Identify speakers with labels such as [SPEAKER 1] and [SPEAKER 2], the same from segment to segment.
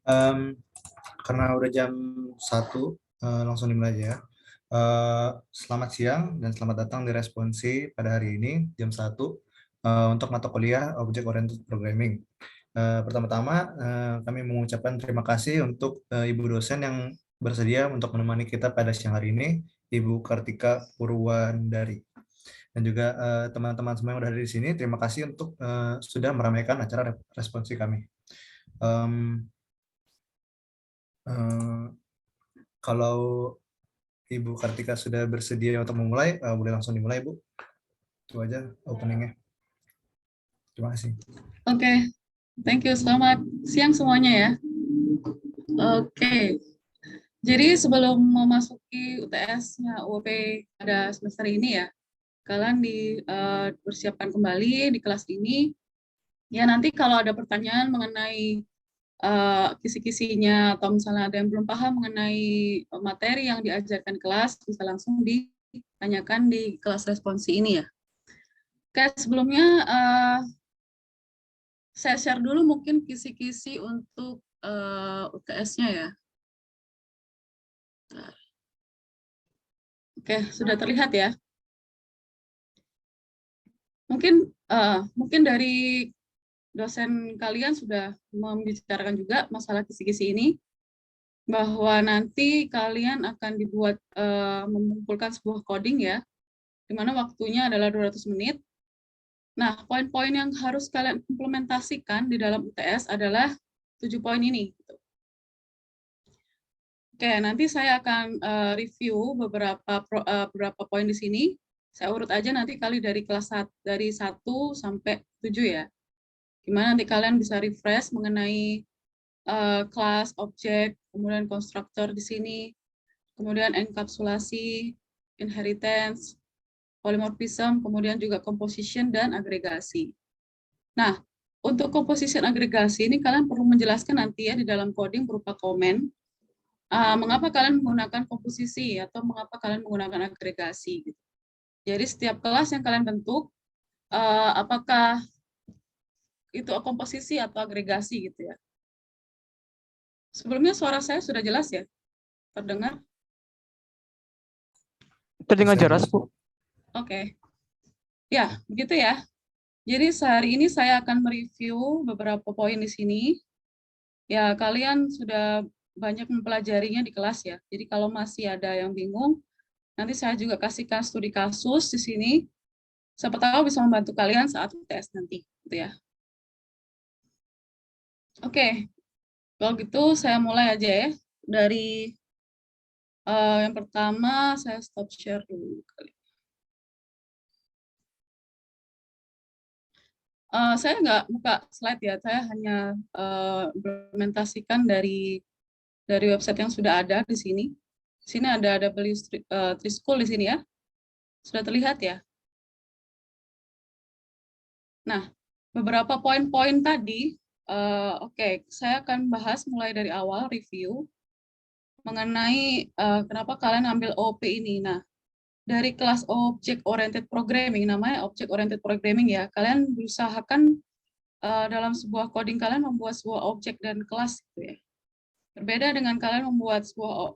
[SPEAKER 1] Em, karena udah jam 1, langsung dimulai aja ya. Selamat siang dan selamat datang di Responsi pada hari ini, jam 1, untuk mata kuliah Object Oriented Programming. Pertama-tama, kami mengucapkan terima kasih untuk Ibu dosen yang bersedia untuk menemani kita pada siang hari ini, Ibu Kartika Purwandari. Dan juga teman-teman semua yang udah ada di sini, terima kasih untuk sudah meramaikan acara responsi kami. Em, eh, Kalau Ibu Kartika sudah bersedia untuk memulai, boleh langsung dimulai, Bu. Itu aja openingnya. Terima kasih.
[SPEAKER 2] Oke, thank you. Selamat siang semuanya ya. Oke, jadi sebelum memasuki UTS-nya UOP pada semester ini ya, kalian dipersiapkan kembali di kelas ini. Ya nanti kalau ada pertanyaan mengenai kisi-kisinya atau misalnya ada yang belum paham mengenai materi yang diajarkan kelas, bisa langsung ditanyakan di kelas responsi ini ya. Oke, sebelumnya saya share dulu mungkin kisi-kisi untuk UTS-nya ya. Oke, sudah terlihat ya. Mungkin dari dosen kalian sudah membicarakan juga masalah kisi-kisi ini, bahwa nanti kalian akan dibuat mengumpulkan sebuah coding ya, di mana waktunya adalah 200 menit. Nah, poin-poin yang harus kalian implementasikan di dalam UTS adalah 7 poin ini. Oke, nanti saya akan review beberapa poin di sini. Saya urut aja nanti kali dari dari 1 sampai 7 ya. Gimana nanti kalian bisa refresh mengenai kelas, objek, kemudian konstruktor di sini, kemudian enkapsulasi, inheritance, polymorphism, kemudian juga composition dan agregasi. Nah, untuk composition agregasi ini kalian perlu menjelaskan nanti ya di dalam coding berupa komen. Mengapa kalian menggunakan komposisi atau mengapa kalian menggunakan agregasi gitu. Jadi setiap kelas yang kalian bentuk, apakah itu komposisi atau agregasi gitu ya. Sebelumnya suara saya sudah jelas ya? Terdengar?
[SPEAKER 3] Terdengar jelas, Bu.
[SPEAKER 2] Oke. Ya, begitu ya. Jadi sehari ini saya akan mereview beberapa poin di sini. Ya, kalian sudah banyak mempelajarinya di kelas ya. Jadi kalau masih ada yang bingung, nanti saya juga kasihkan studi kasus di sini. Siapa tahu bisa membantu kalian saat UTS nanti, gitu ya. Oke, kalau gitu saya mulai aja ya. Dari yang pertama, saya stop share dulu kali. Saya nggak buka slide ya, saya hanya implementasikan dari website yang sudah ada di sini. Di sini ada W3School di sini ya. Sudah terlihat ya? Nah, beberapa poin-poin tadi, oke, saya akan bahas mulai dari awal review mengenai kenapa kalian ambil OOP ini. Nah, dari kelas Object Oriented Programming, namanya Object Oriented Programming ya, kalian berusahakan dalam sebuah coding kalian membuat sebuah objek dan kelas gitu ya. Berbeda dengan kalian membuat sebuah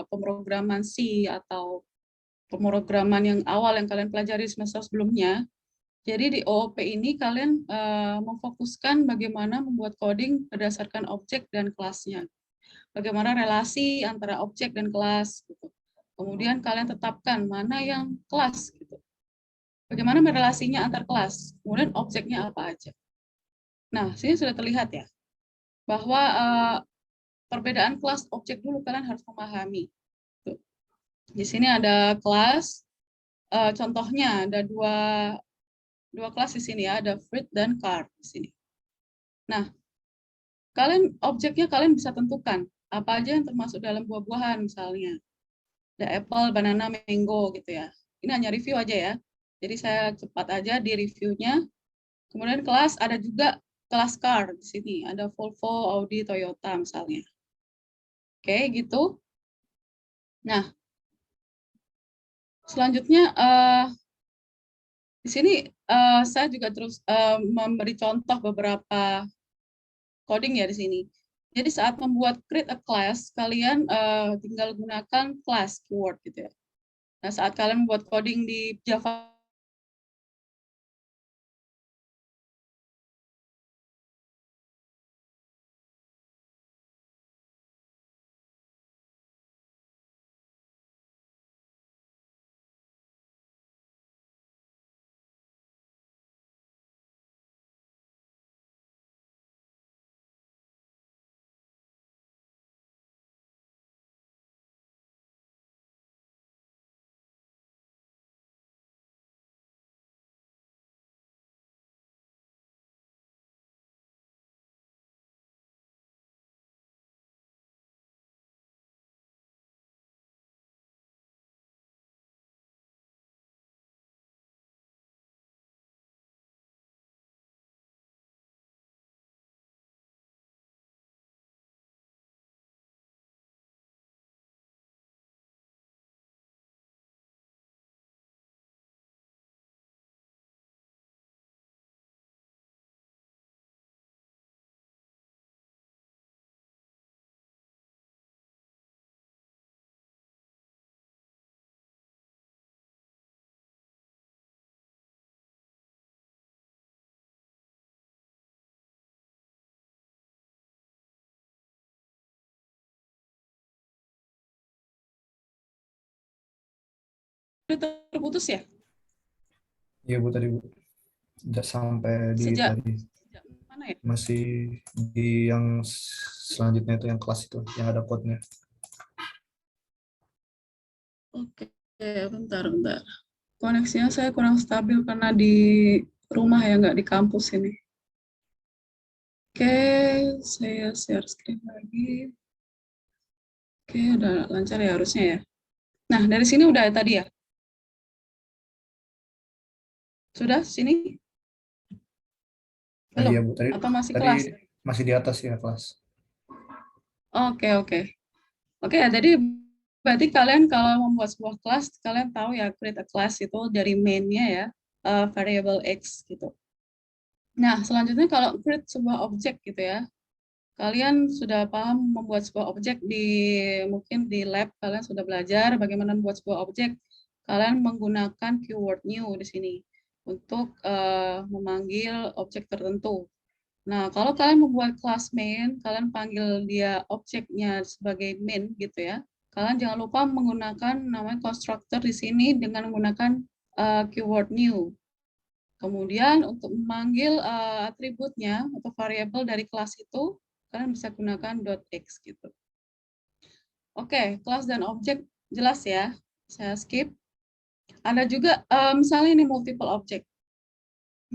[SPEAKER 2] pemrograman C atau pemrograman yang awal yang kalian pelajari semester sebelumnya. Jadi di OOP ini kalian memfokuskan bagaimana membuat coding berdasarkan objek dan kelasnya. Bagaimana relasi antara objek dan kelas. Gitu. Kemudian kalian tetapkan mana yang kelas. Gitu. Bagaimana relasinya antar kelas. Kemudian objeknya apa aja. Nah, sini sudah terlihat ya. Bahwa perbedaan kelas objek dulu kalian harus memahami. Tuh. Di sini ada kelas. Contohnya ada dua kelas di sini ya, ada fruit dan car di sini. Nah, objeknya kalian bisa tentukan apa aja yang termasuk dalam buah-buahan misalnya. Ada apple, banana, mango gitu ya. Ini hanya review aja ya. Jadi saya cepat aja di reviewnya. Kemudian kelas ada juga kelas car di sini. Ada Volvo, Audi, Toyota misalnya. Oke, gitu. Nah, selanjutnya di sini saya juga terus memberi contoh beberapa coding ya di sini. Jadi saat membuat create a class, kalian tinggal gunakan class keyword gitu ya. Nah, saat kalian membuat coding di Java, udah terputus ya?
[SPEAKER 1] Iya Bu tadi Bu. Tidak sampai di
[SPEAKER 2] Sejak
[SPEAKER 1] tadi.
[SPEAKER 2] mana ya?
[SPEAKER 1] Masih di yang selanjutnya itu yang kelas itu yang ada code-nya.
[SPEAKER 2] Oke, bentar. Koneksinya saya kurang stabil karena di rumah ya, nggak di kampus ini. Oke, saya share screen lagi. Oke, udah lancar ya harusnya ya. Nah, dari sini udah tadi ya? Sudah sini?
[SPEAKER 1] Iya
[SPEAKER 2] Belum?
[SPEAKER 1] Bu tadi
[SPEAKER 2] Atau masih
[SPEAKER 1] tadi
[SPEAKER 2] kelas?
[SPEAKER 1] masih di atas ya kelas.
[SPEAKER 2] Oke. Oke ya, jadi berarti kalian kalau membuat sebuah kelas, kalian tahu ya create a class itu dari main-nya ya, variable X gitu. Nah, selanjutnya kalau create sebuah objek gitu ya, kalian sudah paham membuat sebuah objek mungkin di lab kalian sudah belajar bagaimana membuat sebuah objek. Kalian menggunakan keyword new di sini untuk memanggil objek tertentu. Nah, kalau kalian membuat kelas main, kalian panggil dia objeknya sebagai main gitu ya. Kalian jangan lupa menggunakan namanya constructor di sini dengan menggunakan keyword new. Kemudian untuk memanggil atributnya atau variabel dari kelas itu, kalian bisa gunakan .x gitu. Oke, kelas dan objek jelas ya. Saya skip. Ada juga misalnya ini multiple object.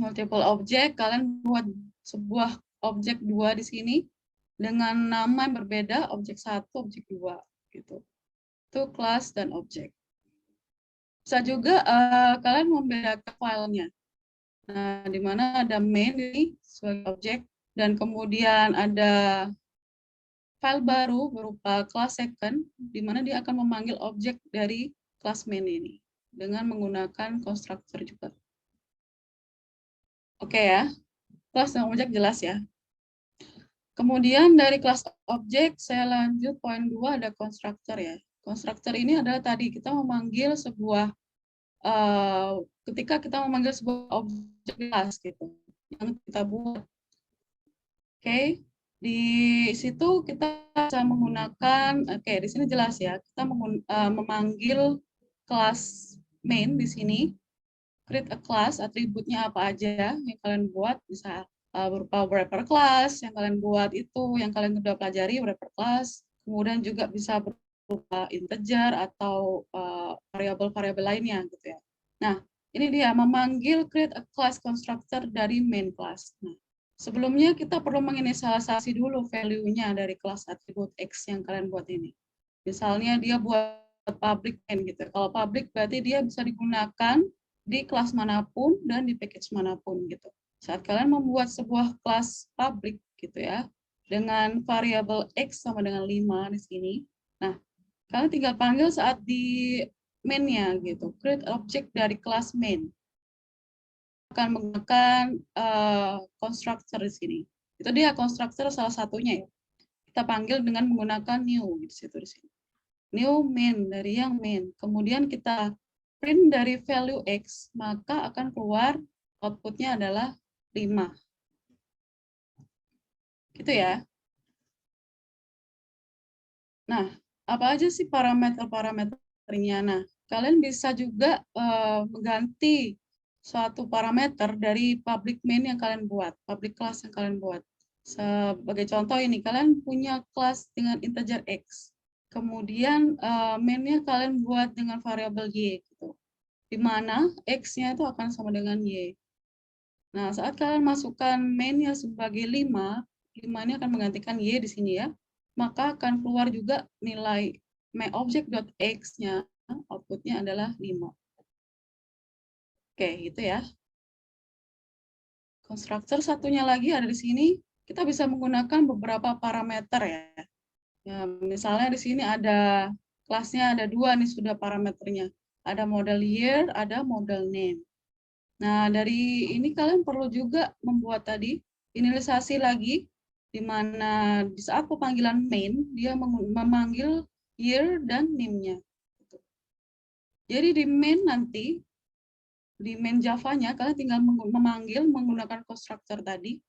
[SPEAKER 2] Multiple object, kalian buat sebuah objek dua di sini dengan nama yang berbeda, objek satu, objek dua gitu. Itu kelas dan objek. Bisa juga kalian membedakan filenya. Nah, di mana ada main ini sebagai objek, dan kemudian ada file baru berupa kelas second, di mana dia akan memanggil objek dari kelas main ini dengan menggunakan constructor juga. Oke ya, kelas dan objek jelas ya. Kemudian dari kelas objek, saya lanjut poin 2 ada constructor ya. Constructor ini adalah tadi kita memanggil sebuah, ketika kita memanggil sebuah objek kelas gitu, yang kita buat. Oke, di situ kita bisa menggunakan, oke di sini jelas ya, kita memanggil kelas main di sini, create a class, atributnya apa aja yang kalian buat, bisa berupa wrapper class yang kalian buat itu, yang kalian sudah pelajari wrapper class, kemudian juga bisa berupa integer atau variabel-variabel lainnya gitu ya. Nah, ini dia memanggil create a class constructor dari main class. Nah, sebelumnya kita perlu menginisialisasi dulu value-nya dari kelas atribut X yang kalian buat ini. Misalnya dia buat public main gitu. Kalau public berarti dia bisa digunakan di kelas manapun dan di package manapun gitu. Saat kalian membuat sebuah kelas public gitu ya, dengan variabel X sama dengan 5 di sini. Nah, kalian tinggal panggil saat di main-nya gitu. Create object dari kelas main. Akan menggunakan constructor di sini. Itu dia constructor salah satunya ya. kita panggil dengan menggunakan new di situ di sini. New main dari yang main. Kemudian kita print dari value X, maka akan keluar outputnya adalah 5. Gitu ya. Nah, apa aja sih parameter-parameternya? Nah, kalian bisa juga mengganti suatu parameter dari public main yang kalian buat, public class yang kalian buat. Sebagai contoh ini, kalian punya kelas dengan integer X. Kemudian main-nya kalian buat dengan variabel Y, gitu. Di mana X-nya itu akan sama dengan Y. Nah, saat kalian masukkan main-nya sebagai 5, 5 ini akan menggantikan Y di sini ya, maka akan keluar juga nilai myObject.x-nya, outputnya adalah 5. Oke, itu ya. Konstruktor satunya lagi ada di sini, kita bisa menggunakan beberapa parameter ya. Ya, misalnya di sini ada kelasnya ada 2 nih sudah parameternya. Ada model year, ada model name. Nah, dari ini kalian perlu juga membuat tadi inisialisasi lagi, di mana di saat pemanggilan main, dia memanggil year dan name-nya. Jadi di main nanti, di main Java-nya, kalian tinggal memanggil menggunakan konstruktor tadi,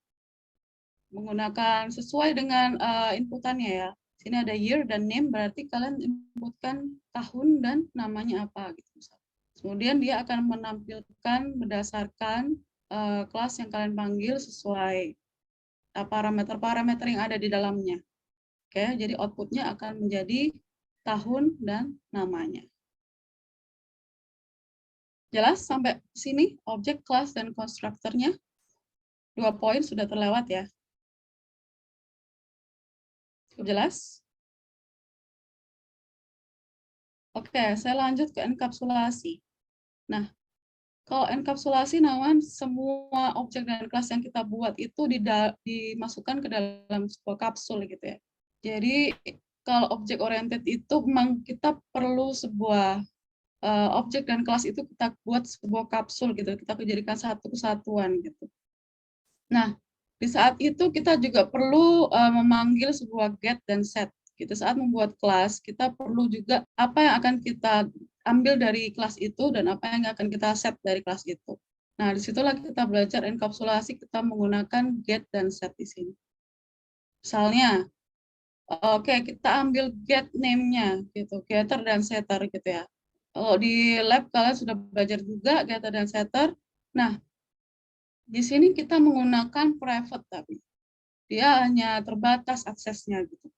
[SPEAKER 2] menggunakan sesuai dengan inputannya ya. Sini ada year dan name, berarti kalian inputkan tahun dan namanya apa gitu. Kemudian dia akan menampilkan berdasarkan kelas yang kalian panggil sesuai parameter-parameter yang ada di dalamnya. Oke, jadi outputnya akan menjadi tahun dan namanya. Jelas sampai sini objek, kelas, dan konstruktornya? 2 poin sudah terlewat ya. Cukup jelas? Oke, saya lanjut ke enkapsulasi. Nah, kalau enkapsulasi namanya semua objek dan kelas yang kita buat itu dimasukkan ke dalam sebuah kapsul gitu ya. Jadi kalau objek oriented itu memang kita perlu sebuah objek dan kelas itu kita buat sebuah kapsul gitu, kita jadikan satu kesatuan gitu. Nah, di saat itu kita juga perlu memanggil sebuah get dan set. Gitu. Saat membuat kelas, kita perlu juga apa yang akan kita ambil dari kelas itu dan apa yang akan kita set dari kelas itu. Nah, disitulah kita belajar enkapsulasi, kita menggunakan get dan set di sini. Misalnya, oke, kita ambil get name-nya, gitu, getter dan setter, gitu ya. Kalau di lab kalian sudah belajar juga getter dan setter. Nah, di sini kita menggunakan private tapi dia hanya terbatas aksesnya gitu.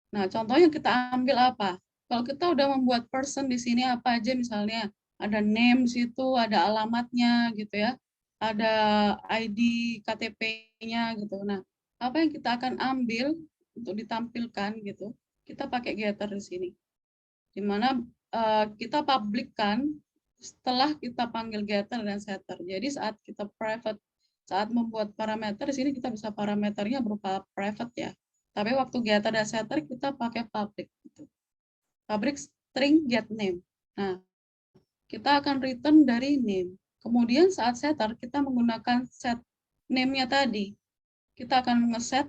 [SPEAKER 2] Nah, contohnya kita ambil apa? Kalau kita udah membuat person di sini apa aja misalnya ada name di situ, ada alamatnya gitu ya. Ada ID KTP-nya gitu. Nah, apa yang kita akan ambil untuk ditampilkan gitu? Kita pakai getter di sini. Di mana kita publikkan setelah kita panggil getter dan setter. Jadi saat kita private, saat membuat parameter, di sini kita bisa parameternya berupa private ya. Tapi waktu getter dan setter kita pakai public. Gitu. Public string get name. Nah, kita akan return dari name. Kemudian saat setter kita menggunakan set name-nya tadi. Kita akan ngeset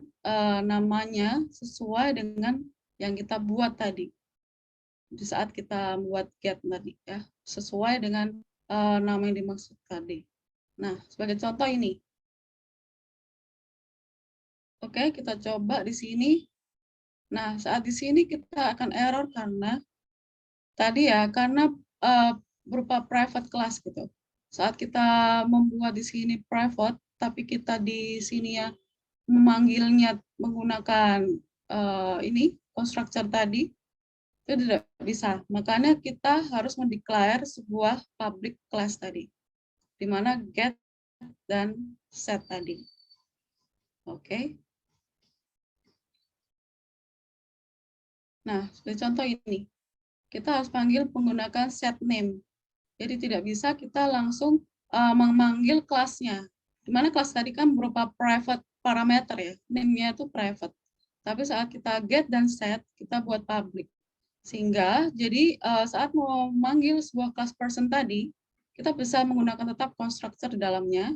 [SPEAKER 2] namanya sesuai dengan yang kita buat tadi. Di saat kita membuat get tadi ya, sesuai dengan nama yang dimaksud tadi. Nah, sebagai contoh ini. Oke, kita coba di sini. Nah, saat di sini kita akan error karena tadi ya, karena berupa private class gitu. Saat kita membuat di sini private, tapi kita di sini ya memanggilnya menggunakan ini konstruktor tadi, itu tidak bisa. Makanya kita harus mendeclare sebuah public class tadi, di mana get dan set tadi. Oke. Nah, sebagai contoh ini, kita harus panggil menggunakan set name. Jadi tidak bisa kita langsung memanggil kelasnya. Di mana kelas tadi kan berupa private parameter ya, name-nya itu private. Tapi saat kita get dan set, kita buat public. Sehingga jadi saat mau memanggil sebuah class person tadi, kita bisa menggunakan tetap konstruktor di dalamnya.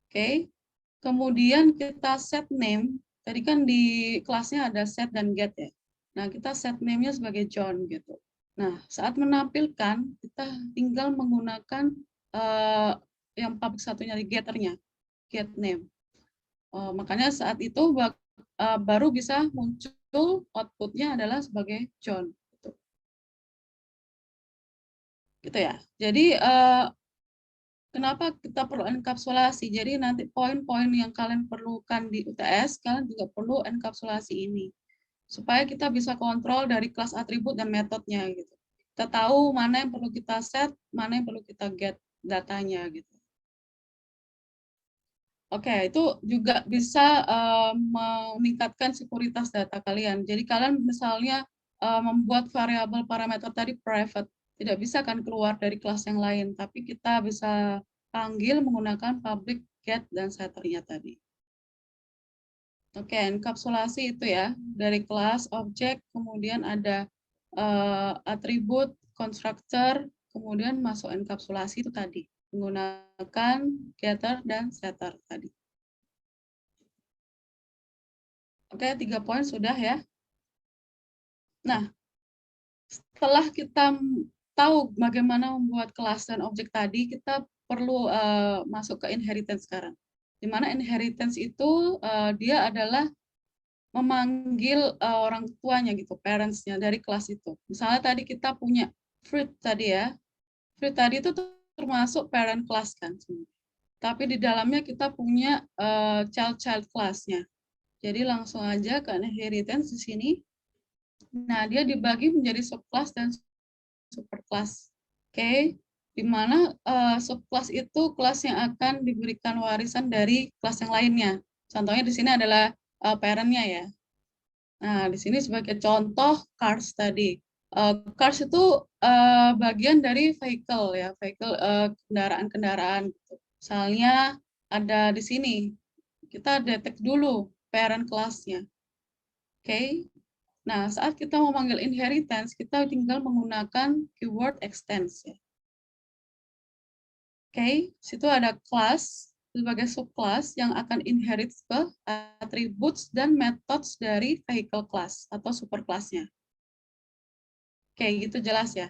[SPEAKER 2] Oke. Kemudian kita set name, Tadi kan di kelasnya ada set dan get ya. Nah, kita set name-nya sebagai John gitu. Nah, saat menampilkan, kita tinggal menggunakan yang public satunya di getternya, get name. Makanya saat itu baru bisa muncul output-nya adalah sebagai John. Gitu ya. Jadi kenapa kita perlu enkapsulasi? Jadi nanti poin-poin yang kalian perlukan di UTS, kalian juga perlu enkapsulasi ini. Supaya kita bisa kontrol dari kelas atribut dan metodenya gitu. Kita tahu mana yang perlu kita set, mana yang perlu kita get datanya gitu. Oke, itu juga bisa meningkatkan sekuritas data kalian. Jadi kalian misalnya membuat variabel parameter tadi private, tidak bisa kan keluar dari kelas yang lain, tapi kita bisa panggil menggunakan public get dan setternya tadi. Oke, enkapsulasi itu ya, dari kelas, objek, kemudian ada atribut, constructor, kemudian masuk enkapsulasi itu tadi, menggunakan getter dan setter tadi. Oke, 3 poin sudah ya. Nah, setelah kita tahu bagaimana membuat kelas dan objek tadi, kita perlu masuk ke inheritance sekarang. Di mana inheritance itu dia adalah memanggil orang tuanya gitu, parents-nya dari kelas itu. Misalnya tadi kita punya fruit tadi ya. Fruit tadi itu termasuk parent class kan. Tapi di dalamnya kita punya child class-nya. Jadi langsung aja ke inheritance di sini. Nah, dia dibagi menjadi subclass dan superclass. Oke, di mana subclass itu kelas yang akan diberikan warisan dari kelas yang lainnya. Contohnya di sini adalah parent-nya ya. Nah, di sini sebagai contoh cars tadi. Cars itu bagian dari vehicle ya, vehicle kendaraan-kendaraan. Gitu. Misalnya ada di sini, kita detek dulu parent kelasnya. Oke. Nah, saat kita memanggil inheritance, kita tinggal menggunakan keyword extends ya. Oke, situ ada class sebagai subclass yang akan inherit ke attributes dan methods dari vehicle class atau superclassnya. Oke, gitu jelas ya.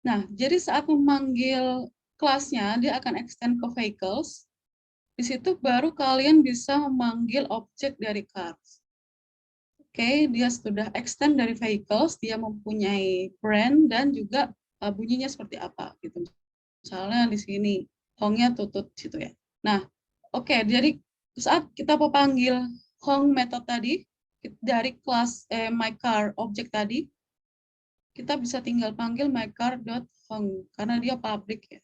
[SPEAKER 2] Nah, jadi saat memanggil kelasnya, dia akan extend ke vehicles. Di situ baru kalian bisa memanggil objek dari cars. Oke, dia sudah extend dari vehicles, dia mempunyai brand dan juga bunyinya seperti apa gitu. Misalnya di sini home-nya tutut situ ya. Nah, oke, jadi saat kita memanggil home method tadi dari kelas myCar objek tadi, kita bisa tinggal panggil mycar.home karena dia public ya.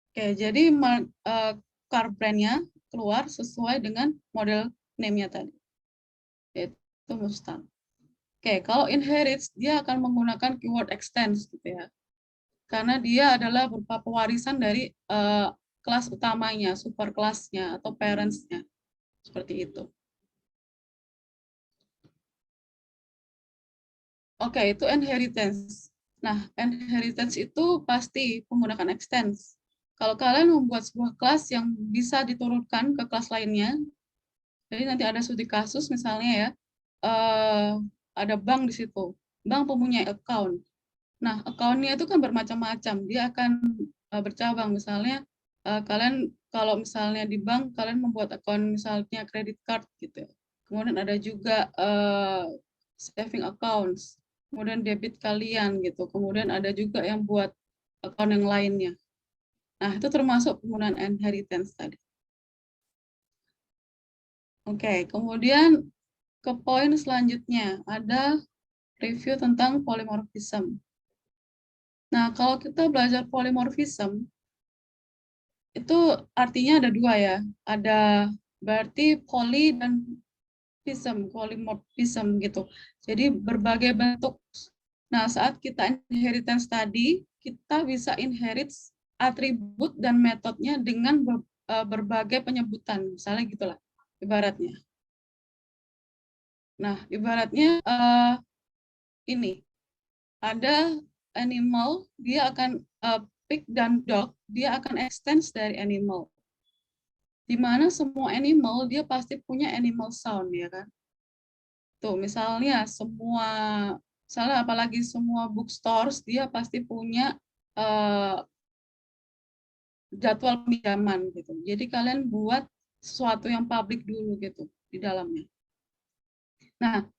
[SPEAKER 2] Oke, jadi car brand-nya keluar sesuai dengan model name-nya tadi. Yaitu Mustang. Oke, kalau inherits dia akan menggunakan keyword extends gitu ya. Karena dia adalah berupa pewarisan dari kelas utamanya, super kelasnya atau parents-nya. Seperti itu. Oke, itu inheritance. Nah, inheritance itu pasti menggunakan extends. Kalau kalian membuat sebuah kelas yang bisa diturunkan ke kelas lainnya, jadi nanti ada studi kasus misalnya ya, ada bank di situ. Bank mempunyai account. Nah, account-nya itu kan bermacam-macam. Dia akan bercabang. Misalnya, kalian kalau misalnya di bank, kalian membuat account misalnya credit card gitu. Kemudian ada juga saving accounts. Kemudian debit kalian gitu. Kemudian ada juga yang buat account yang lainnya. Nah, itu termasuk penggunaan inheritance tadi. Oke, kemudian ke poin selanjutnya ada review tentang polymorphism. Nah, kalau kita belajar polymorphism, itu artinya ada dua ya. Ada berarti poly dan polymorphism gitu. Jadi berbagai bentuk. Nah, saat kita inheritance tadi, kita bisa inherit atribut dan metodenya dengan berbagai penyebutan. Misalnya gitulah, ibaratnya. Nah, ibaratnya ini, ada animal, dia akan pig dan dog, dia akan extend dari animal. di mana semua animal dia pasti punya animal sound, ya kan? Tuh, misalnya misalnya apalagi semua bookstores dia pasti punya jadwal pinjaman gitu. Jadi kalian buat sesuatu yang publik dulu gitu di dalamnya. Nah,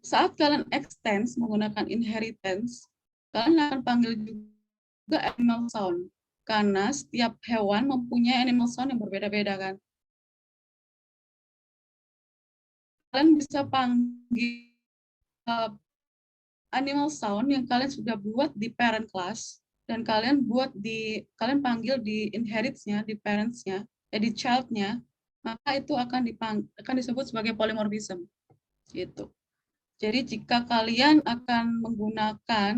[SPEAKER 2] saat kalian extends menggunakan inheritance, kalian akan panggil juga animal sound. Karena setiap hewan mempunyai animal sound yang berbeda-beda kan. Kalian bisa panggil animal sound yang kalian sudah buat di parent class dan kalian panggil di inherits-nya, di parents-nya, di child-nya, maka itu akan disebut sebagai polymorphism gitu. Jadi jika kalian akan menggunakan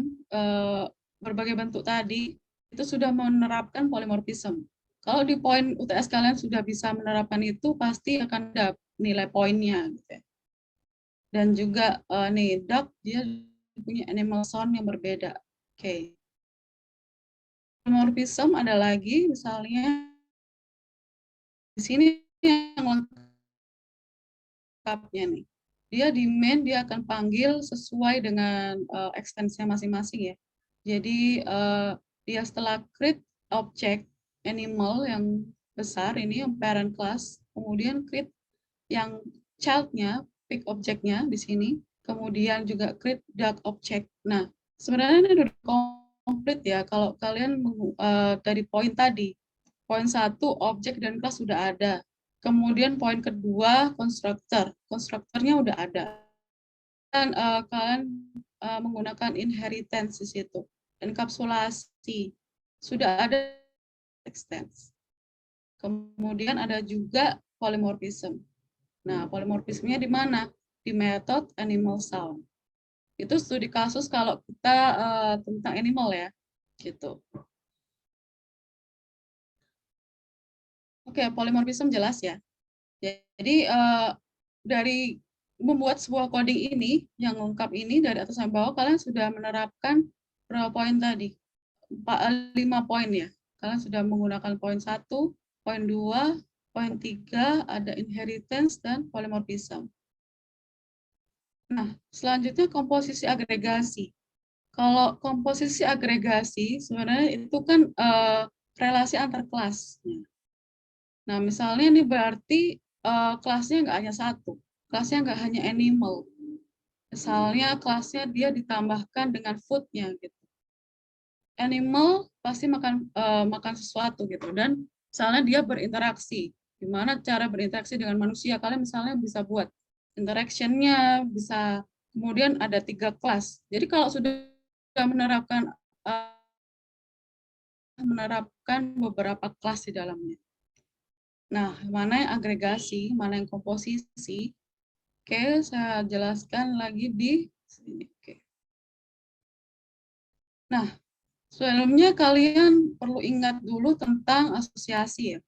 [SPEAKER 2] berbagai bentuk tadi, itu sudah menerapkan polymorphism. Kalau di poin UTS kalian sudah bisa menerapkan itu, pasti akan ada nilai poinnya gitu ya. Dan juga nih duck dia punya animal sound yang berbeda. Oke. Polymorphism ada lagi misalnya di sini yang lengkapnya nih. Dia di main dia akan panggil sesuai dengan extension masing-masing ya. Jadi dia setelah create object animal yang besar ini yang parent class, kemudian create yang child-nya, pick object-nya di sini, kemudian juga create duck object. Nah, sebenarnya ini udah komplit ya kalau kalian dari poin tadi. Poin 1 objek dan kelas sudah ada. Kemudian poin kedua konstruktor. Konstruktornya udah ada. Dan kalian menggunakan inheritance di situ. Enkapsulasi. Sudah ada extends. Kemudian ada juga polymorphism. Nah, polymorphismnya di mana? Di method animal sound. Itu studi kasus kalau kita tentang animal ya, gitu. Oke, polymorphism jelas ya. Jadi dari membuat sebuah coding ini yang lengkap ini dari atas sampai bawah kalian sudah menerapkan berapa poin tadi? 5 poin ya. Kalian sudah menggunakan poin 1, poin 2, poin 3, ada inheritance dan polymorphism. Nah, selanjutnya komposisi agregasi. Kalau komposisi agregasi sebenarnya itu kan relasi antar kelas. Nah, misalnya ini berarti kelasnya nggak hanya satu, kelasnya nggak hanya animal. Misalnya kelasnya dia ditambahkan dengan food-nya gitu. Animal pasti makan sesuatu gitu dan misalnya dia berinteraksi. Gimana cara berinteraksi dengan manusia? Kalian misalnya bisa buat interaction-nya, bisa kemudian ada 3 kelas. Jadi kalau sudah menerapkan beberapa kelas di dalamnya. Nah, mana yang agregasi, mana yang komposisi. Oke, saya jelaskan lagi di sini. Oke. Nah, sebelumnya kalian perlu ingat dulu tentang asosiasi ya.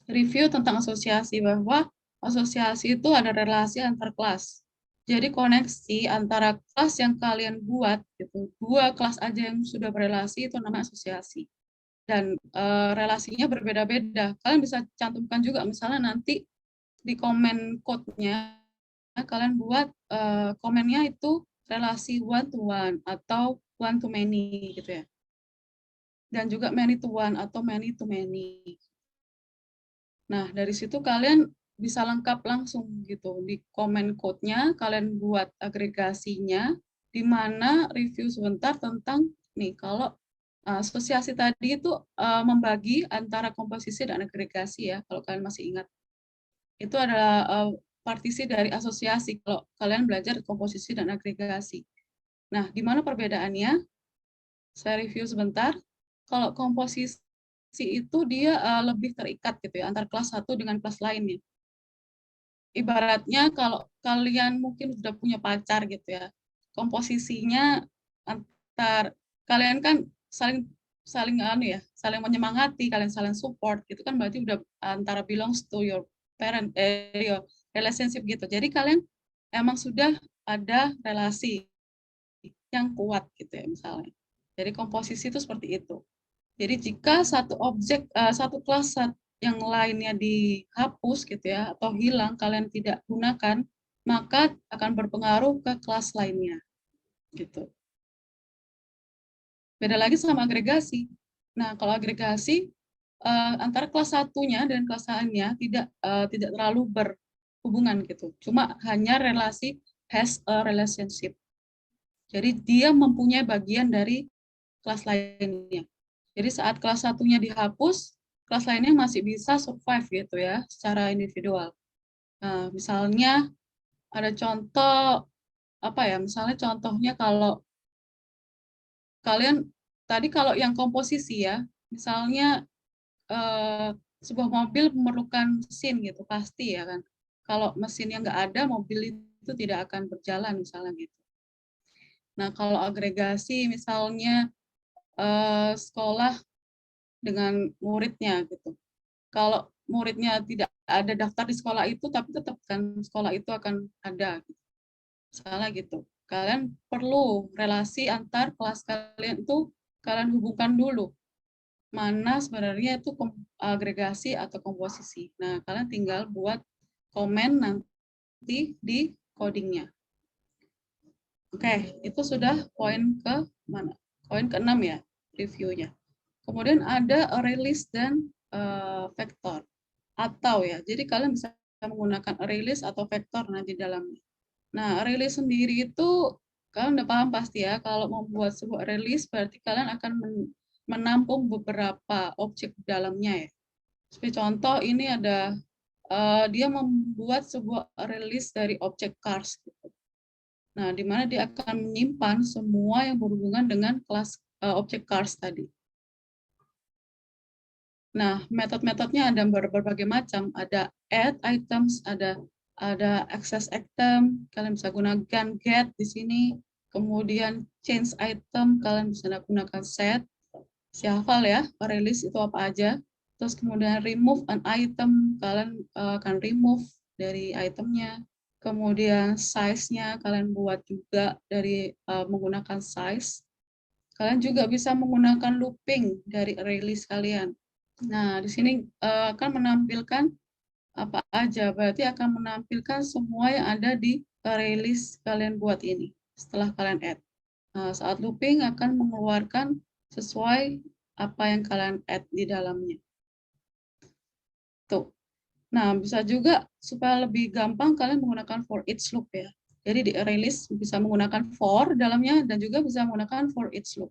[SPEAKER 2] Review tentang asosiasi bahwa asosiasi itu ada relasi antar kelas. Jadi koneksi antara kelas yang kalian buat gitu, 2 kelas aja yang sudah berelasi itu namanya asosiasi. Dan relasinya berbeda-beda. Kalian bisa cantumkan juga misalnya nanti di komen code-nya kalian buat komennya itu relasi one to one atau one to many gitu ya. Dan juga many to one atau many to many. Nah, dari situ kalian bisa lengkap langsung gitu. Di komen code-nya kalian buat agregasinya di mana review sebentar tentang nih kalau asosiasi tadi itu membagi antara komposisi dan agregasi ya, kalau kalian masih ingat. Itu adalah partisi dari asosiasi kalau kalian belajar komposisi dan agregasi. Nah, di mana perbedaannya? Saya review sebentar. Kalau komposisi itu dia lebih terikat gitu ya antar kelas satu dengan kelas lainnya. Ibaratnya kalau kalian mungkin sudah punya pacar gitu ya, komposisinya antar kalian kan saling saling saling menyemangati, kalian saling support gitu kan berarti udah antara belongs to your parent your relationship gitu. Jadi kalian emang sudah ada relasi yang kuat gitu ya misalnya. Jadi komposisi itu seperti itu. Jadi jika satu objek satu kelas yang lainnya dihapus gitu ya, atau hilang, kalian tidak gunakan, maka akan berpengaruh ke kelas lainnya. Gitu. Beda lagi sama agregasi. Nah, kalau agregasi, antara kelas satunya dan kelas lainnya tidak terlalu berhubungan gitu. Cuma hanya relasi has a relationship. Jadi dia mempunyai bagian dari kelas lainnya. Jadi saat kelas satunya dihapus, kelas lainnya masih bisa survive gitu ya, secara individual. Nah, misalnya ada contoh apa ya? Misalnya contohnya kalau kalian tadi kalau yang komposisi ya, misalnya eh, sebuah mobil memerlukan mesin gitu pasti ya kan. Kalau mesinnya nggak ada, mobil itu tidak akan berjalan misalnya gitu. Nah kalau agregasi misalnya sekolah dengan muridnya gitu. Kalau muridnya tidak ada daftar di sekolah itu, tapi tetap kan sekolah itu akan ada. Gitu. Misalnya gitu. Kalian perlu relasi antar kelas kalian itu kalian hubungkan dulu. Mana sebenarnya itu agregasi atau komposisi. Nah, kalian tinggal buat komen nanti di codingnya. Oke, itu sudah poin ke mana? Poin ke-6 ya, reviewnya. Kemudian ada array list dan vektor. Atau ya, jadi kalian bisa menggunakan array list atau vektor nanti dalamnya. Nah, array list sendiri itu kalian udah paham pasti ya, kalau membuat sebuah array list berarti kalian akan menampung beberapa objek di dalamnya ya. Seperti contoh ini ada dia membuat sebuah array list dari objek cars gitu. Nah, di mana dia akan menyimpan semua yang berhubungan dengan kelas objek cars tadi. Nah, metode-metodenya ada berbagai macam. Ada add items, ada access item, kalian bisa gunakan get di sini. Kemudian change item, kalian bisa gunakan set. Hafal ya, release itu apa aja. Terus kemudian remove an item, kalian akan remove dari itemnya. Kemudian size-nya kalian buat juga dari menggunakan size. Kalian juga bisa menggunakan looping dari release kalian. Nah, di sini akan menampilkan apa aja, berarti akan menampilkan semua yang ada di release kalian buat ini setelah kalian add. Nah, saat looping akan mengeluarkan sesuai apa yang kalian add di dalamnya. Tuh. Nah, bisa juga supaya lebih gampang kalian menggunakan for each loop ya. Jadi di release bisa menggunakan for dalamnya dan juga bisa menggunakan for each loop.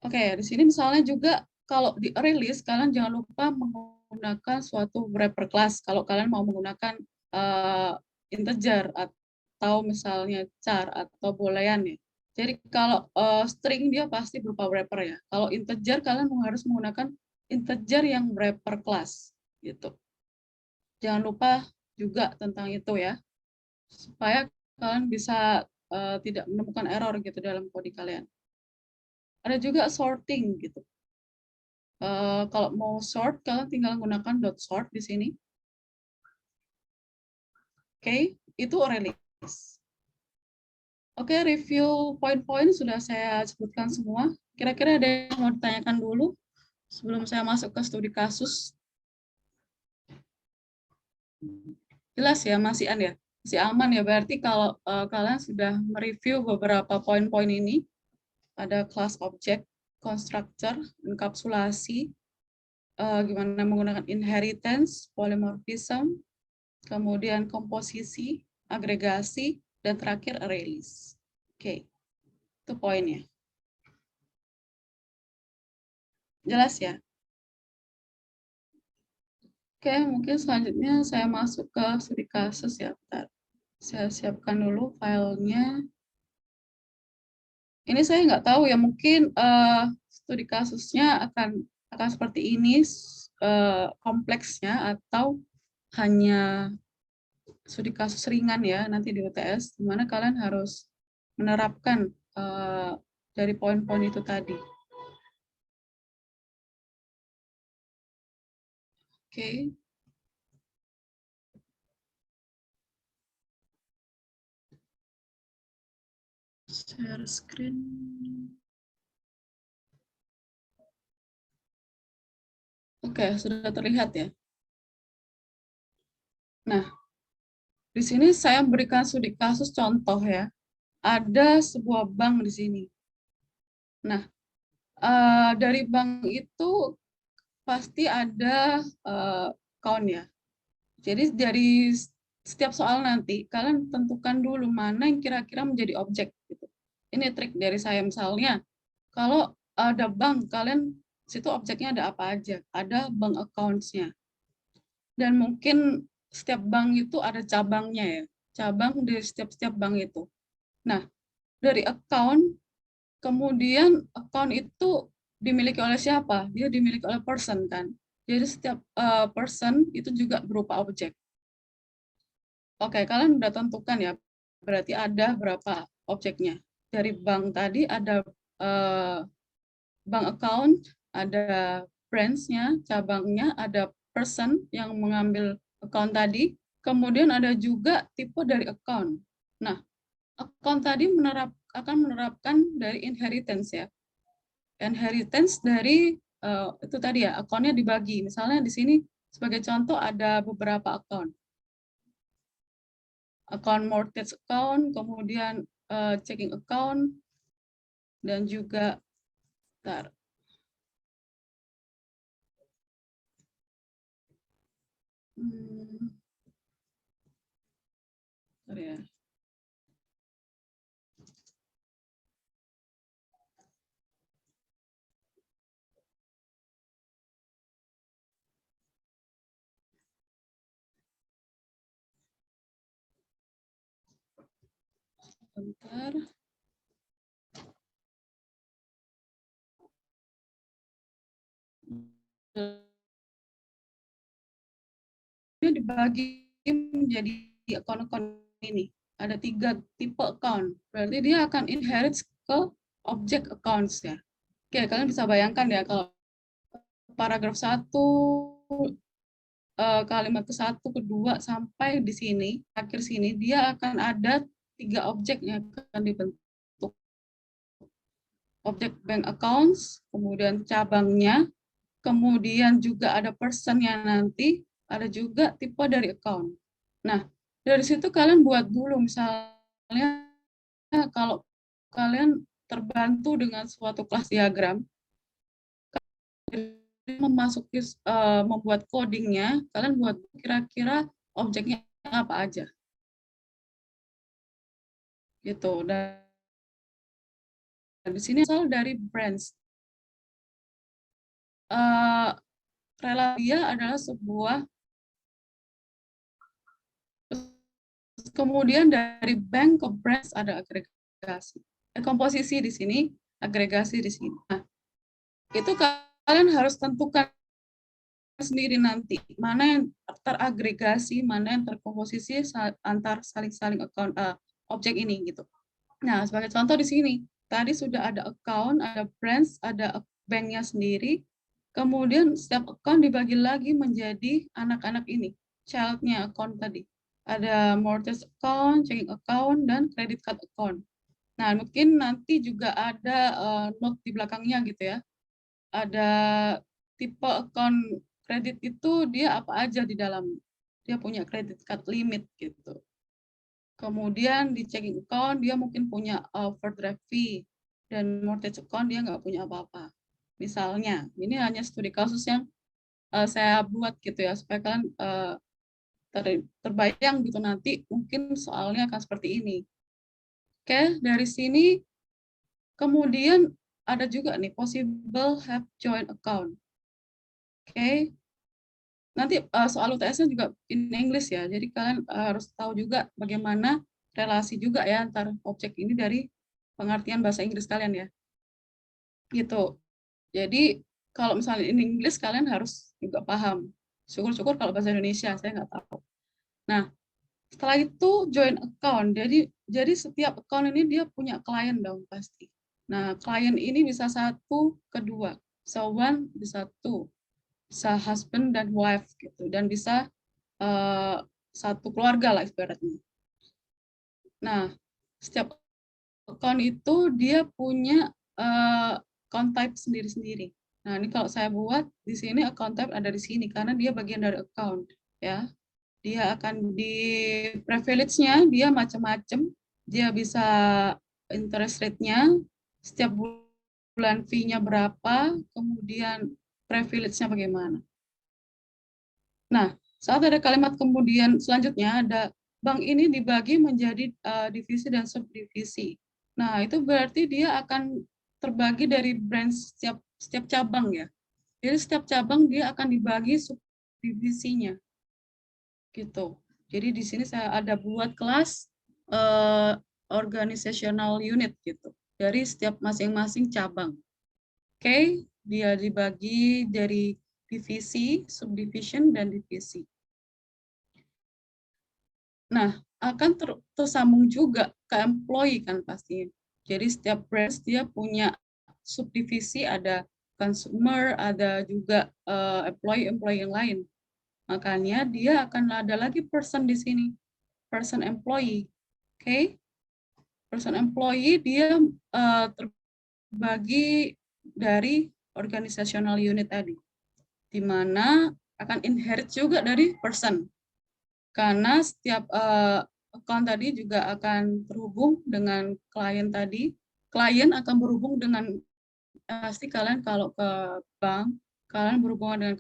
[SPEAKER 2] Oke, di sini misalnya juga kalau di release kalian jangan lupa menggunakan suatu wrapper class kalau kalian mau menggunakan integer atau misalnya char atau boolean ya. Jadi kalau string dia pasti berupa wrapper ya. Kalau integer kalian harus menggunakan integer yang wrapper class gitu. Jangan lupa juga tentang itu ya, supaya kalian bisa tidak menemukan error gitu dalam kode kalian. Ada juga sorting gitu. Kalau mau sort, kalian tinggal menggunakan dot sort di sini. Oke, itu release. Oke, review poin-poin sudah saya sebutkan semua. Kira-kira ada yang mau ditanyakan dulu sebelum saya masuk ke studi kasus? Jelas ya, masih ya? Masih aman ya, berarti kalau kalian sudah mereview beberapa poin-poin ini, ada class object, constructor, enkapsulasi, gimana menggunakan inheritance, polymorphism, kemudian komposisi, agregasi, dan terakhir array list. Oke, itu poinnya. Jelas ya? Oke, mungkin selanjutnya saya masuk ke studi kasus ya. Bentar. Saya siapkan dulu filenya. Ini saya nggak tahu ya, mungkin studi kasusnya akan seperti ini kompleksnya atau hanya studi kasus ringan ya nanti di UTS, di mana kalian harus menerapkan dari poin-poin itu tadi. Oke. Share screen. Oke, sudah terlihat ya. Nah, di sini saya berikan studi kasus contoh ya. Ada sebuah bank di sini. Nah, dari bank itu pasti ada account ya. Jadi dari setiap soal nanti kalian tentukan dulu mana yang kira-kira menjadi objek gitu. Ini trik dari saya misalnya. Kalau ada bank, kalian situ objeknya ada apa aja? Ada bank accounts-nya. Dan mungkin setiap bank itu ada cabangnya ya. Cabang di setiap bank itu. Nah, dari account, kemudian account itu dimiliki oleh siapa? Dia dimiliki oleh person kan. Jadi setiap person itu juga berupa objek. Oke, kalian udah tentukan ya. Berarti ada berapa objeknya. Dari bank tadi ada eh, bank account, ada branch-nya, cabangnya, ada person yang mengambil account tadi, kemudian ada juga tipe dari account. Nah, account tadi akan menerapkan dari inheritance ya. Inheritance dari itu tadi ya, account-nya dibagi. Misalnya di sini sebagai contoh ada beberapa account. Account mortgage account, kemudian checking account, dan juga bentar, hmm, bentar ya. Bentar. Dia dibagi menjadi account-account ini. Ada 3 tipe account. Berarti dia akan inherit ke object accounts ya. Oke, kalian bisa bayangkan ya kalau paragraf 1, kalimat ke-1, kedua sampai di sini, akhir sini, dia akan ada 3 objek yang akan dibentuk. Objek bank accounts, kemudian cabangnya, kemudian juga ada personnya nanti, ada juga tipe dari account. Nah, dari situ kalian buat dulu misalnya kalau kalian terbantu dengan suatu kelas diagram, memasuki membuat codingnya, kalian buat kira-kira objeknya apa aja gitu. Dan di sini asal dari brands. Relasi dia adalah sebuah, kemudian dari bank ke brands ada agregasi. Komposisi di sini, agregasi di sini. Nah, itu kalian harus tentukan sendiri nanti mana yang teragregasi, mana yang terkomposisi antar saling-saling account objek ini gitu. Nah, sebagai contoh di sini, tadi sudah ada account, ada branch, ada banknya sendiri, kemudian setiap account dibagi lagi menjadi anak-anak ini, child-nya account tadi. Ada mortgage account, checking account, dan credit card account. Nah, mungkin nanti juga ada note di belakangnya gitu ya. Ada tipe account kredit itu dia apa aja di dalam. Dia punya credit card limit gitu. Kemudian di checking account dia mungkin punya overdraft fee, dan mortgage account dia nggak punya apa-apa. Misalnya, ini hanya studi kasus yang saya buat gitu ya, supaya kalian terbayang gitu nanti mungkin soalnya akan seperti ini. Oke, dari sini kemudian ada juga nih possible have joint account. Oke, nanti soal UTS-nya juga in English ya, jadi kalian harus tahu juga bagaimana relasi juga ya antar objek ini dari pengertian bahasa Inggris kalian ya. Gitu. Jadi kalau misalnya in English kalian harus juga paham. Syukur-syukur kalau bahasa Indonesia saya nggak tahu. Nah, setelah itu join account. Jadi setiap account ini dia punya klien dong pasti. Nah, klien ini bisa satu, kedua. Bisa one, bisa two. Bisa husband dan wife gitu. Dan bisa satu keluarga lah ibaratnya. Nah, setiap account itu dia punya account type sendiri-sendiri. Nah, ini kalau saya buat di sini account type ada di sini karena dia bagian dari account ya. Dia akan di privilege-nya dia macam-macam. Dia bisa interest rate-nya setiap bulan fee-nya berapa, kemudian privilege-nya bagaimana. Nah, saat ada kalimat kemudian selanjutnya ada bank ini dibagi menjadi divisi dan subdivisi. Nah, itu berarti dia akan terbagi dari branch setiap cabang ya. Jadi setiap cabang dia akan dibagi subdivisinya gitu. Jadi di sini saya ada buat kelas organizational unit gitu dari setiap masing-masing cabang. Oke, dia dibagi dari divisi, subdivision, dan divisi. Nah, akan tersambung juga ke employee kan pasti. Jadi setiap branch dia punya subdivisi, ada consumer, ada juga employee yang lain. Makanya dia akan ada lagi person di sini, person employee. Oke, person employee dia terbagi dari organizational unit tadi, di mana akan inherit juga dari person. Karena setiap account tadi juga akan terhubung dengan klien tadi. Klien akan berhubung dengan pasti kalian kalau ke bank, kalian berhubungan dengan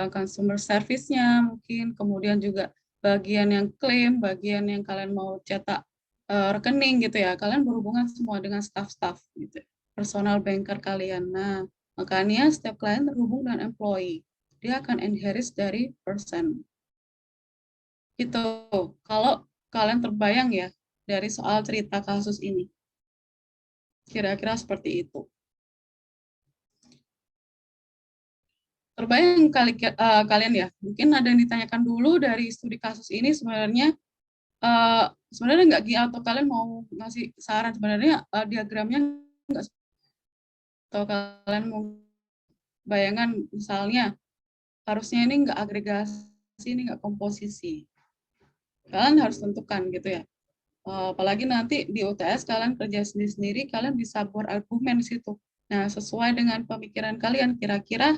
[SPEAKER 2] consumer service-nya mungkin, kemudian juga bagian yang klaim, bagian yang kalian mau cetak rekening gitu ya, kalian berhubungan semua dengan staff-staff gitu, personal banker kalian. Nah, makanya setiap klien terhubung dengan employee, dia akan inherit dari person. Gitu. Kalau kalian terbayang ya dari soal cerita kasus ini. Kira-kira seperti itu. Terbayang kalian ya, mungkin ada yang ditanyakan dulu dari studi kasus ini sebenarnya sebenarnya nggak atau kalian mau ngasih saran sebenarnya diagramnya nggak, atau kalian mau bayangan misalnya harusnya ini nggak agregasi, ini nggak komposisi. Kalian harus tentukan gitu ya. Apalagi nanti di UTS kalian kerja sendiri-sendiri, kalian bisa berargumen di situ. Nah, sesuai dengan pemikiran kalian, kira-kira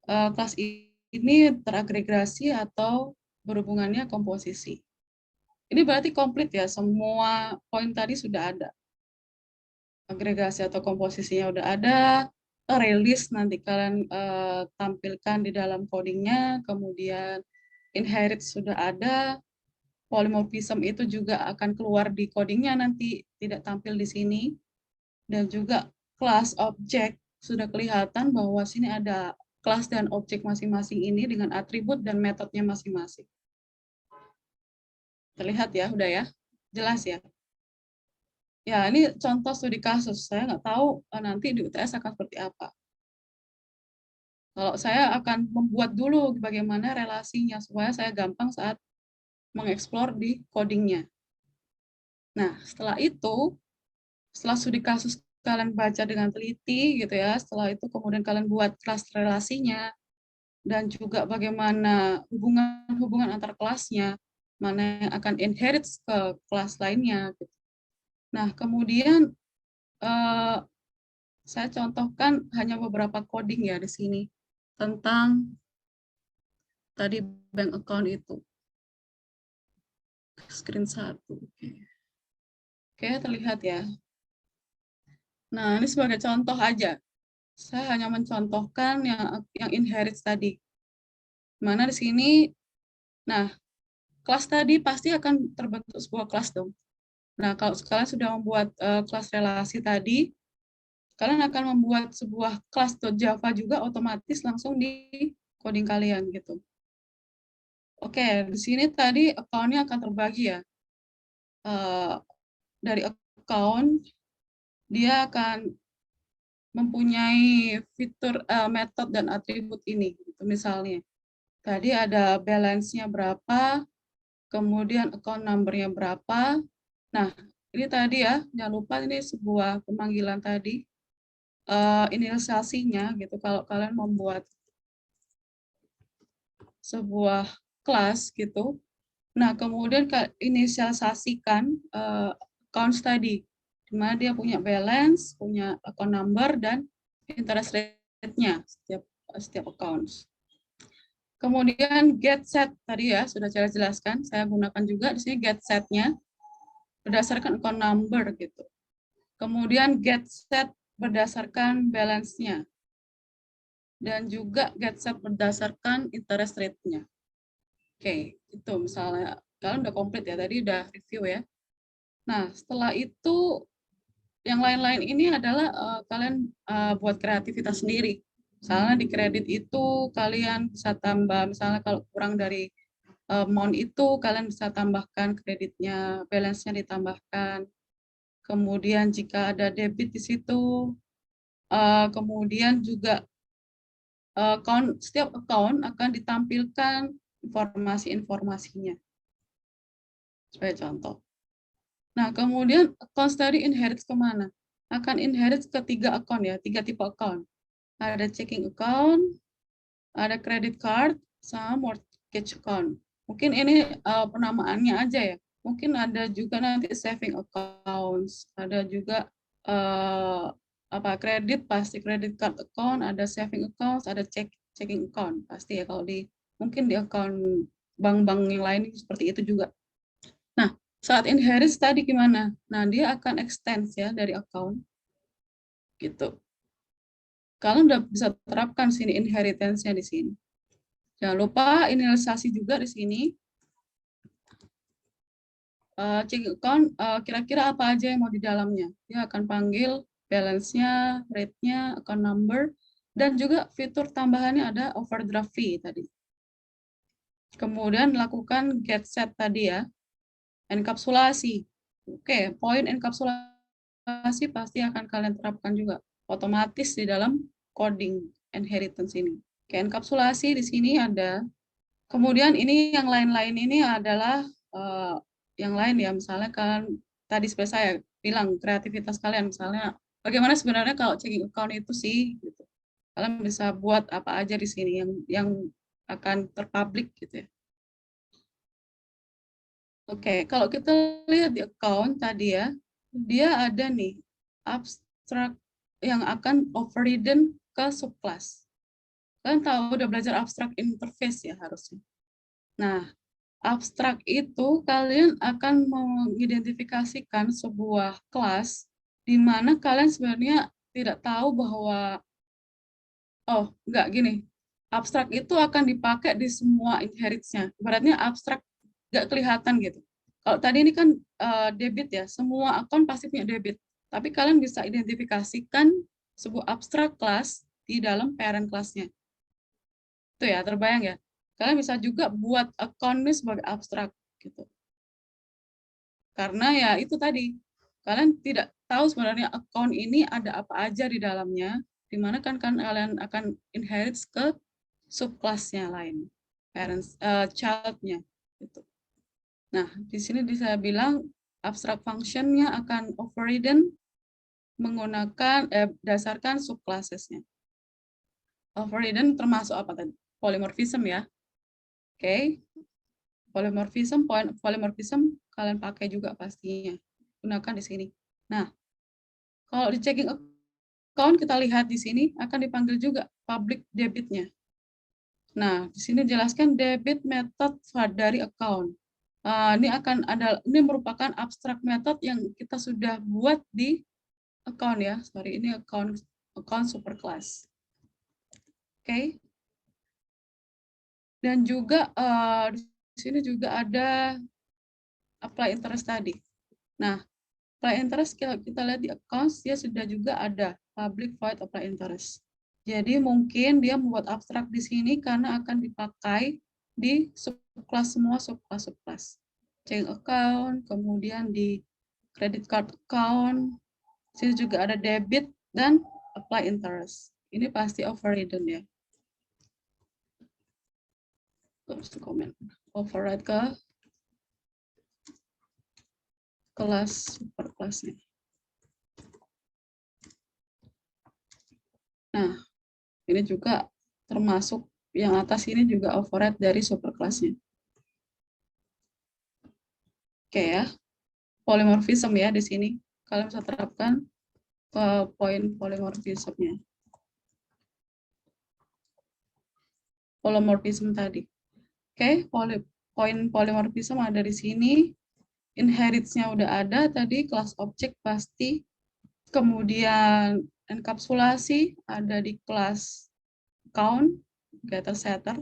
[SPEAKER 2] kelas ini teragregasi atau berhubungannya komposisi. Ini berarti komplit ya, semua poin tadi sudah ada. Agregasi atau komposisinya udah ada, release nanti kalian tampilkan di dalam codingnya, kemudian inherit sudah ada, polymorphism itu juga akan keluar di codingnya nanti, tidak tampil di sini. Dan juga class object sudah kelihatan bahwa sini ada kelas dan objek masing-masing ini dengan atribut dan metodenya masing-masing. Terlihat ya, udah ya? Jelas ya? Ya, ini contoh studi kasus. Saya nggak tahu nanti di UTS akan seperti apa. Kalau saya akan membuat dulu bagaimana relasinya, supaya saya gampang saat mengeksplor di codingnya. Nah, setelah itu, setelah studi kasus kalian baca dengan teliti gitu ya, setelah itu kemudian kalian buat kelas relasinya, dan juga bagaimana hubungan antar kelasnya, mana yang akan inherit ke kelas lainnya. Gitu. Nah, kemudian saya contohkan hanya beberapa coding ya di sini tentang tadi bank account itu. Screen 1. Oke, terlihat ya. Nah, ini sebagai contoh aja. Saya hanya mencontohkan yang inherit tadi. Mana di sini, nah, kelas tadi pasti akan terbentuk sebuah kelas dong. Nah, kalau kalian sudah membuat kelas relasi tadi, kalian akan membuat sebuah kelas .java juga otomatis langsung di coding kalian gitu. Oke, di sini tadi account-nya akan terbagi ya. Dari account, dia akan mempunyai fitur metode dan atribut ini. Gitu. Misalnya, tadi ada balance-nya berapa, kemudian account number-nya berapa. Nah, ini tadi ya, jangan lupa ini sebuah pemanggilan tadi, inisialisasinya gitu. Kalau kalian membuat sebuah kelas gitu, nah kemudian inisialisasikan accounts tadi, di mana dia punya balance, punya account number, dan interest rate rate-nya setiap accounts. Kemudian get set tadi ya sudah saya jelaskan, saya gunakan juga di sini get set-nya berdasarkan account number gitu. Kemudian get set berdasarkan balance-nya. Dan juga get set berdasarkan interest rate-nya. Oke, itu misalnya kalian udah komplit ya, tadi udah review ya. Nah, setelah itu yang lain-lain ini adalah kalian buat kreativitas sendiri. Misalnya di kredit itu kalian bisa tambah, misalnya kalau kurang dari amount itu kalian bisa tambahkan kreditnya, balance-nya ditambahkan. Kemudian jika ada debit di situ, kemudian juga setiap account akan ditampilkan informasi-informasinya. Sebagai contoh. Nah, kemudian account tadi inherit kemana? Akan inherit ke 3 account ya, 3 tipe account. Ada checking account, ada credit card, sama mortgage account. Mungkin ini penamaannya aja ya. Mungkin ada juga nanti saving accounts, ada juga kredit pasti credit card account, ada saving accounts, ada checking account pasti ya kalau mungkin di account bank-bank yang lain seperti itu juga. Nah, saat inherit tadi gimana? Nah, dia akan extend ya dari account gitu. Kalian udah bisa terapkan sini inheritance-nya di sini. Jangan lupa inisialisasi juga di sini. Checking account kira-kira apa aja yang mau di dalamnya. Dia akan panggil balance-nya, rate-nya, account number, dan juga fitur tambahannya ada overdraft fee tadi. Kemudian lakukan get set tadi ya, enkapsulasi. Oke, poin enkapsulasi pasti akan kalian terapkan juga otomatis di dalam coding inheritance ini. Oke, enkapsulasi di sini ada. Kemudian ini yang lain-lain ini adalah yang lain ya, misalnya kalian tadi seperti saya bilang kreativitas kalian, misalnya bagaimana sebenarnya kalau checking account itu sih, gitu. Kalian bisa buat apa aja di sini yang akan terpublik gitu ya. Oke, kalau kita lihat di account tadi ya, dia ada nih abstrak yang akan overridden ke subclass. Kalian tahu udah belajar abstract interface ya harusnya. Nah, abstrak itu kalian akan mengidentifikasikan sebuah kelas di mana kalian sebenarnya tidak tahu bahwa, oh enggak gini, abstrak itu akan dipakai di semua inheritnya. Ibaratnya abstrak nggak kelihatan gitu. Kalau tadi ini kan debit ya, semua akun pasti punya debit. Tapi kalian bisa identifikasikan sebuah abstrak kelas di dalam parent kelasnya. Itu ya, terbayang ya. Kalian bisa juga buat account ini sebagai abstrak gitu. Karena ya itu tadi, kalian tidak tahu sebenarnya account ini ada apa aja di dalamnya, di mana kan kalian akan inherit ke subclass-nya lain, parents child-nya gitu. Nah, di sini saya bilang abstract function-nya akan overridden menggunakan berdasarkan subclasses-nya. Overridden termasuk apa tadi? Polymorphism ya. Oke. Polymorphism, point polymorphism kalian pakai juga pastinya. Gunakan di sini. Nah, kalau di checking account kita lihat di sini akan dipanggil juga public debit-nya. Nah, di sini jelaskan debit method dari account. Ini merupakan abstract method yang kita sudah buat di account ya. Sorry, ini account superclass. Oke. Dan juga di sini juga ada apply interest tadi. Nah, apply interest kita lihat di accounts dia sudah juga ada public void apply interest. Jadi mungkin dia membuat abstrak di sini karena akan dipakai di subclass semua subclass. Checking account, kemudian di credit card account, sini juga ada debit dan apply interest. Ini pasti overridden ya. Terus komen override ke kelas superclassnya. Nah, ini juga termasuk yang atas ini juga override dari superclassnya. Oke ya, polymorphism ya di sini. Kalian bisa terapkan ke poin polymorphismnya. polymorphism tadi. Oke, poin polymorphism ada di sini. Inherits-nya udah ada tadi, kelas objek pasti. Kemudian enkapsulasi ada di kelas count, getter setter.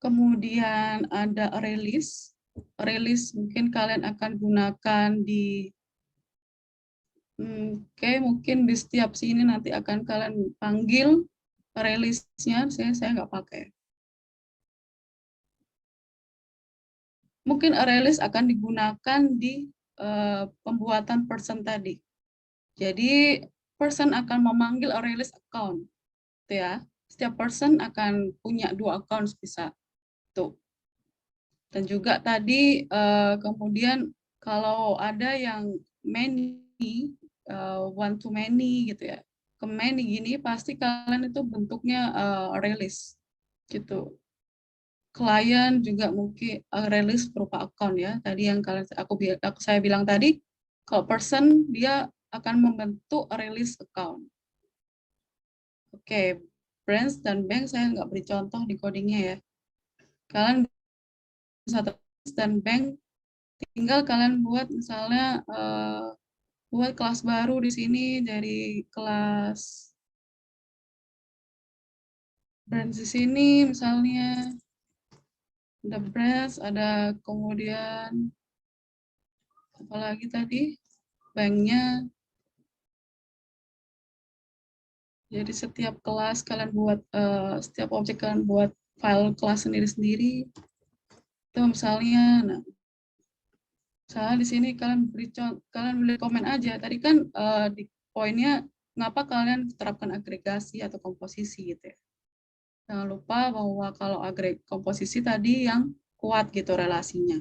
[SPEAKER 2] Kemudian ada release. Release mungkin kalian akan gunakan di mungkin di setiap sini nanti akan kalian panggil release-nya, saya nggak pakai. Mungkin release akan digunakan di pembuatan person tadi. Jadi person akan memanggil release account, gitu ya. Setiap person akan punya 2 account bisa. Tuh. Dan juga tadi kemudian kalau ada yang many, one to many gitu ya, ke many gini pasti kalian itu bentuknya release gitu. Klien juga mungkin release berupa account ya. Tadi yang saya bilang tadi, kalau person dia akan membentuk release account. Oke, branch dan bank saya nggak beri contoh di codingnya ya. Kalian bisa dan bank tinggal kalian buat misalnya buat kelas baru di sini dari kelas branch di sini misalnya ada branch, ada kemudian apalagi tadi banknya. Jadi setiap kelas kalian buat setiap objek kalian buat file kelas sendiri-sendiri. Itu misalnya, nah misalnya di sini kalian boleh komen aja. Tadi kan di poinnya ngapa kalian terapkan agregasi atau komposisi gitu ya. Jangan lupa bahwa kalau komposisi tadi yang kuat gitu relasinya.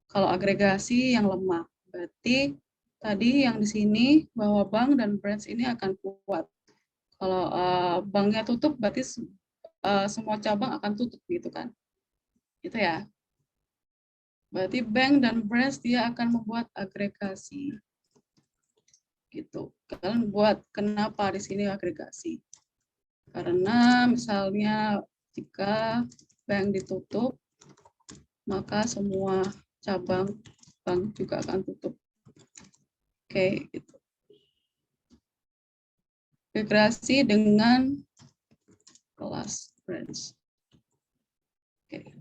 [SPEAKER 2] Kalau agregasi yang lemah. Berarti tadi yang di sini bahwa bank dan branch ini akan kuat. Kalau banknya tutup berarti semua cabang akan tutup gitu kan. Gitu ya. Berarti bank dan branch dia akan membuat agregasi. Gitu. Kalian buat kenapa di sini agregasi? Karena misalnya jika bank ditutup, maka semua cabang bank juga akan tutup. Oke, gitu. Integrasi dengan kelas branch. Oke.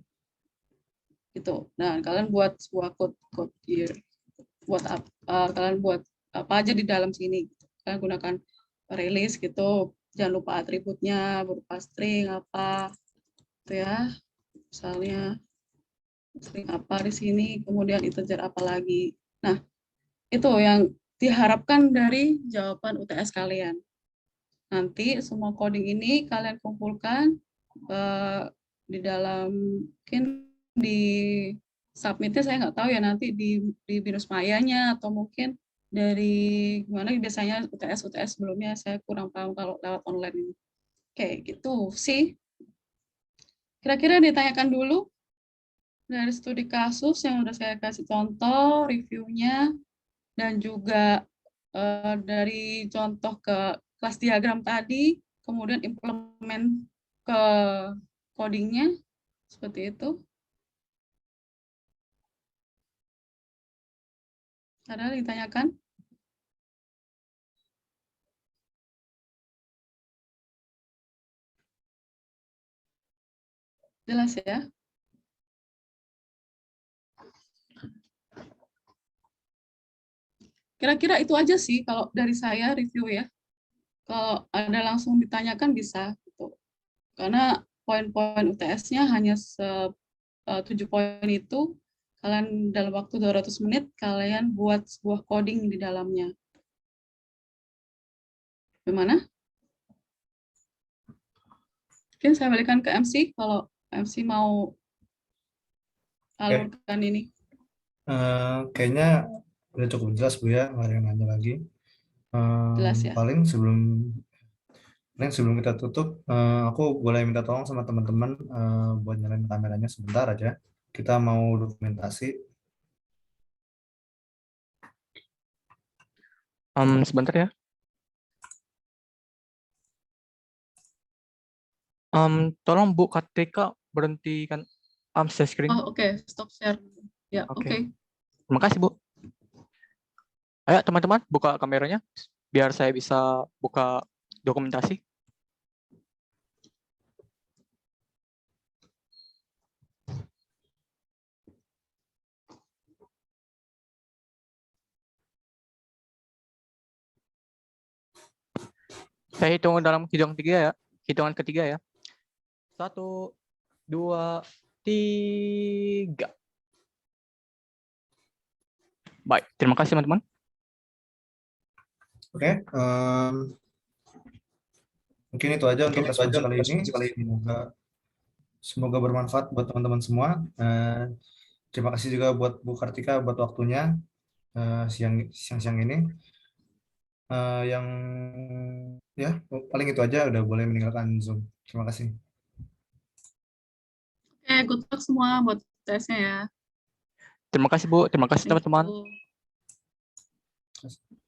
[SPEAKER 2] Gitu. Nah, kalian buat sebuah code here. Kalian buat apa aja di dalam sini. Kalian gunakan release gitu. Jangan lupa atributnya berupa string apa gitu ya. Misalnya string apa di sini, kemudian integer apa lagi. Nah, itu yang diharapkan dari jawaban UTS kalian. Nanti semua coding ini kalian kumpulkan di dalam, mungkin di submitnya saya nggak tahu ya, nanti di Binus Mayanya atau mungkin dari gimana biasanya UTS sebelumnya, saya kurang paham kalau lewat online ini. Oke, gitu sih. Kira-kira ditanyakan dulu dari studi kasus yang udah saya kasih contoh, reviewnya, dan juga dari contoh ke kelas diagram tadi, kemudian implement ke codingnya, seperti itu. Ada yang ditanyakan? Jelas ya? Kira-kira itu aja sih kalau dari saya review ya. Kalau ada langsung ditanyakan bisa. Gitu. Karena poin-poin UTS-nya hanya 7 poin itu, kalian dalam waktu 200 menit, kalian buat sebuah coding di dalamnya. Gimana? Mungkin saya balikan ke MC, kalau MC mau alurkan ini.
[SPEAKER 1] Kayaknya udah cukup jelas Bu ya, nggak ada yang nanya lagi.
[SPEAKER 2] Jelas ya?
[SPEAKER 1] Paling sebelum kita tutup, aku boleh minta tolong sama teman-teman buat nyalain kameranya sebentar aja. Kita mau dokumentasi.
[SPEAKER 3] Sebentar ya. Tolong Bu Kartika berhentikan share screen.
[SPEAKER 2] Oh, oke, stop share. Ya,
[SPEAKER 3] Oke.
[SPEAKER 2] oke.
[SPEAKER 3] Terima kasih Bu. Ayo teman-teman buka kameranya biar saya bisa buka dokumentasi. Saya hitung dalam hitungan ketiga ya. Hitungan ketiga ya. 1, 2, 3. Baik, terima kasih teman-teman.
[SPEAKER 1] Oke, mungkin itu aja untuk respons kali ini. Semoga bermanfaat buat teman-teman semua. Terima kasih juga buat Bu Kartika buat waktunya siang ini. Yang ya paling itu aja, udah boleh meninggalkan Zoom. Terima kasih.
[SPEAKER 2] Oke, good luck semua buat tesnya ya.
[SPEAKER 3] Terima kasih Bu, terima kasih
[SPEAKER 2] Thank
[SPEAKER 3] teman-teman.
[SPEAKER 2] you.